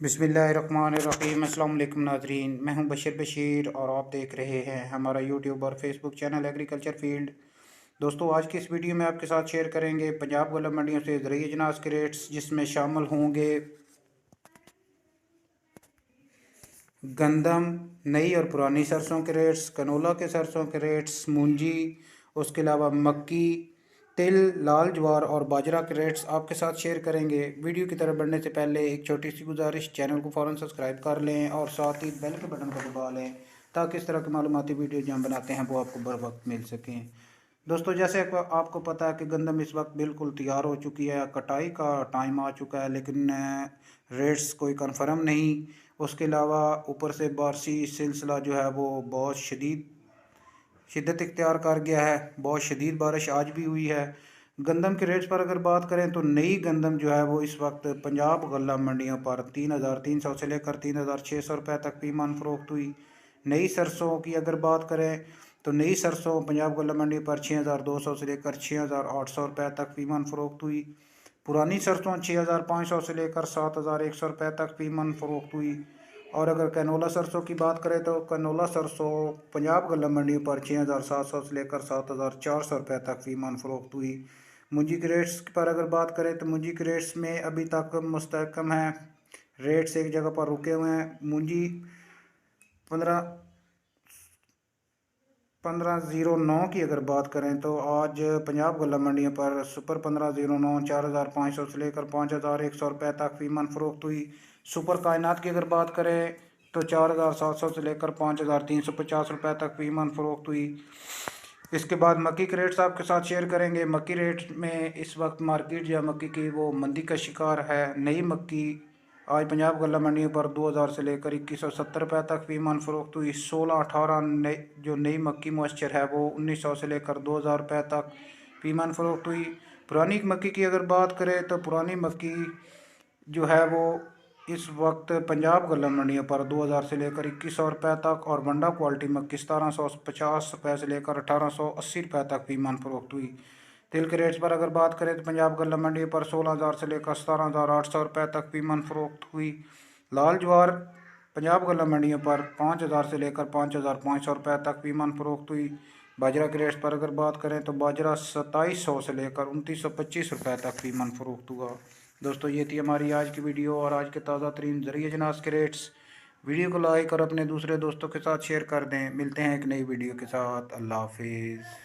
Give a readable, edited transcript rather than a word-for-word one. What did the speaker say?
बिस्मिल्लाहिर्रहमानिर्रहीम। अस्सलाम वालेकुम नाज़रीन, मैं हूं बशीर और आप देख रहे हैं हमारा यूट्यूब और फेसबुक चैनल एग्रीकल्चर फील्ड। दोस्तों, आज की इस वीडियो में आपके साथ शेयर करेंगे पंजाब गल्ला मंडियों से ज़रूरी अजनास के रेट्स, जिसमें शामिल होंगे गंदम, नई और पुरानी सरसों के रेट्स, कनोला के सरसों के रेट्स, मूंजी, उसके अलावा मक्की, तिल, लाल ज्वार और बाजरा के रेट्स आपके साथ शेयर करेंगे। वीडियो की तरफ बढ़ने से पहले एक छोटी सी गुजारिश, चैनल को फ़ौरन सब्सक्राइब कर लें और साथ ही बेल के बटन को दबा लें ताकि इस तरह की मालूमाती वीडियो जो हम बनाते हैं वो आपको बर वक्त मिल सकें। दोस्तों, जैसे आपको पता है कि गंदम इस वक्त बिल्कुल तैयार हो चुकी है, कटाई का टाइम आ चुका है, लेकिन रेट्स कोई कंफर्म नहीं। उसके अलावा ऊपर से बारिशी सिलसिला जो है वो बहुत शिद्दत इख्तियार कर गया है। बहुत शदीद बारिश आज भी हुई है। गंदम के रेट्स पर अगर बात करें तो नई गंदम जो है वो इस वक्त पंजाब गल्ला मंडियों पर 3,300 से लेकर 3,600 रुपये तक फीमन फ़रोख्त हुई। नई सरसों की अगर बात करें तो नई सरसों पंजाब गल्ला मंडी पर 6,200 से लेकर 6,800 रुपये तक फीमन फ़रोख्त हुई। पुरानी सरसों 6,500 से लेकर 7,100 रुपये तक फीमन फ़रोख्त हुई। और अगर कैनोला सरसों की बात करें तो कैनोला सरसों पंजाब गल्ला मंडी पर 6,700 से लेकर 7,400 रुपये तक फीमन फ़रोख्त हुई। मूंजी के रेट्स पर अगर बात करें तो मूंजी के रेट्स में अभी तक मुस्तहकम है, रेट्स एक जगह पर रुके हुए हैं। मूंजी 1509 की अगर बात करें तो आज पंजाब गल्ला मंडियों पर सुपर 1509 4,500 से लेकर 5,100 रुपये तक फीमन फ़रोख्त हुई। सुपर कायनात की अगर बात करें तो 4,700 से लेकर 5,350 रुपये तक फीमन फ़रोख्त हुई। इसके बाद मक्की के रेट्स आपके साथ शेयर करेंगे। मक्की रेट में इस वक्त मार्केट जो मक्की की वो मंदी का शिकार है। नई मक्की आज पंजाब गल्ला मंडियों पर 2,000 से लेकर 2,170 रुपये तक फीमन फ़रोख्त हुई। 16-18 नई जो नई मक्की मॉइस्चर है वो 1,900 से लेकर 2,000 रुपये तक फीमन फ़रोख्त हुई। पुरानी मक्की की अगर बात करें तो पुरानी मक्की जो है वो इस वक्त पंजाब गल्ला मंडियों पर 2,000 से लेकर 2,100 रुपये तक और वंडा क्वालिटी मक्की 1,750 रुपये से लेकर 1,880 रुपये तक फीमन फ़रोख्त हुई। तिल के रेट्स पर अगर बात करें तो पंजाब गल्ला मंडी पर 16,000 से लेकर 17,800 रुपये तक फीमन फ़रोख्त हुई। लाल ज्वार पंजाब गल्ला मंडियों पर 5,000 से लेकर 5,500 रुपये तक फीमन फ़रोख्त हुई। बाजरा के रेट्स पर अगर बात करें तो बाजरा 2,700 से लेकर 2,925 रुपये तक फीमन फ़रोख्त हुआ। दोस्तों, ये थी हमारी आज की वीडियो और आज के ताज़ा तरीन ज़रिए अजनास के रेट्स। वीडियो को लाइक और अपने दूसरे दोस्तों के साथ शेयर कर दें। मिलते हैं एक नई वीडियो के साथ। अल्लाह हाफिज़।